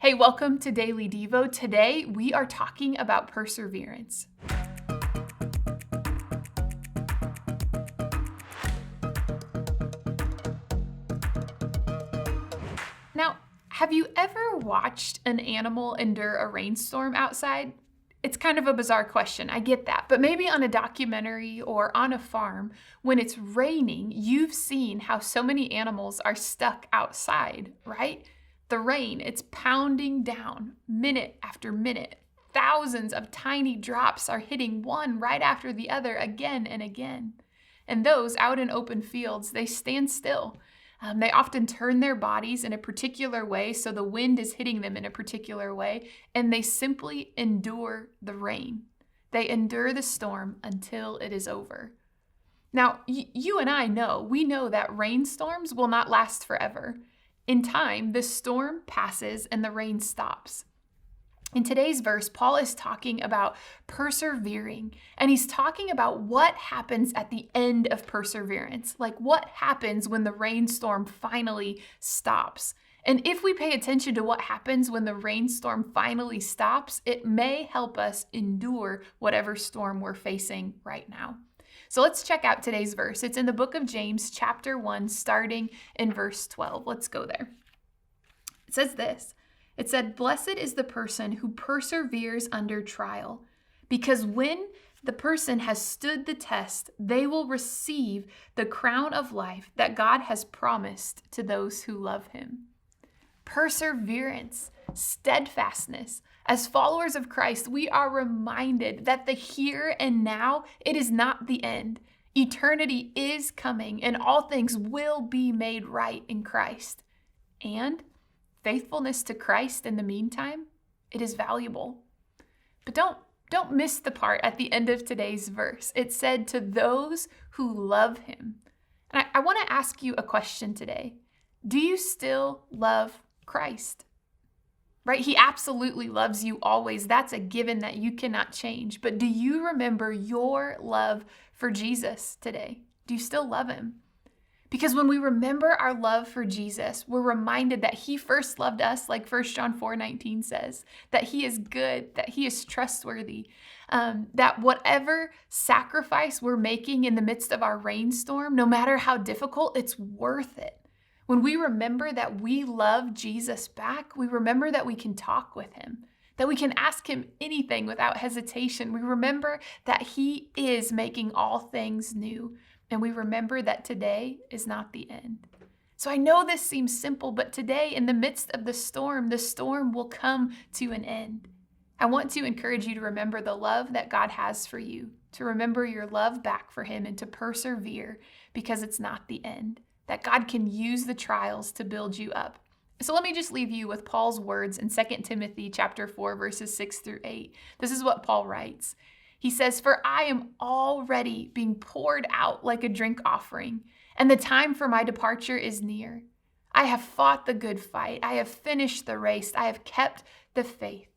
Hey, welcome to Daily Devo. Today, we are talking about perseverance. Now, have you ever watched an animal endure a rainstorm outside? It's kind of a bizarre question, I get that. But maybe on a documentary or on a farm, when it's raining, you've seen how so many animals are stuck outside, right? The rain, it's pounding down minute after minute. Thousands of tiny drops are hitting one right after the other again and again. And those out in open fields, they stand still. They often turn their bodies in a particular way, so the wind is hitting them in a particular way, and they simply endure the rain. They endure the storm until it is over. Now, you and I know, we know that rainstorms will not last forever. In time, the storm passes and the rain stops. In today's verse, Paul is talking about persevering, and he's talking about what happens at the end of perseverance, like what happens when the rainstorm finally stops. And if we pay attention to what happens when the rainstorm finally stops, it may help us endure whatever storm we're facing right now. So let's check out today's verse. It's in the book of James, chapter 1, starting in verse 12. Let's go there. It says this. It said, "Blessed is the person who perseveres under trial, because when the person has stood the test, they will receive the crown of life that God has promised to those who love him." Perseverance, steadfastness. As followers of Christ, we are reminded that the here and now, it is not the end. Eternity is coming, and all things will be made right in Christ. And faithfulness to Christ in the meantime, it is valuable. But don't miss the part at the end of today's verse. It said, "To those who love him." And I want to ask you a question today. Do you still love Christ? Right? He absolutely loves you always. That's a given that you cannot change. But do you remember your love for Jesus today? Do you still love him? Because when we remember our love for Jesus, we're reminded that he first loved us, like 1 John 4:19 says, that he is good, that he is trustworthy, that whatever sacrifice we're making in the midst of our rainstorm, no matter how difficult, it's worth it. When we remember that we love Jesus back, we remember that we can talk with him, that we can ask him anything without hesitation. We remember that he is making all things new. And we remember that today is not the end. So I know this seems simple, but today, in the midst of the storm will come to an end. I want to encourage you to remember the love that God has for you, to remember your love back for him, and to persevere because it's not the end, that God can use the trials to build you up. So let me just leave you with Paul's words in 2 Timothy chapter 4, verses 6 through 8. This is what Paul writes. He says, "For I am already being poured out like a drink offering, and the time for my departure is near. I have fought the good fight. I have finished the race. I have kept the faith.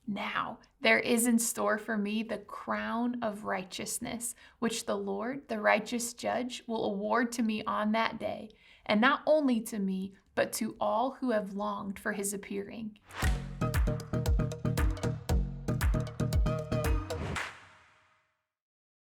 Now there is in store for me the crown of righteousness, which the Lord, the righteous judge, will award to me on that day, and not only to me, but to all who have longed for his appearing."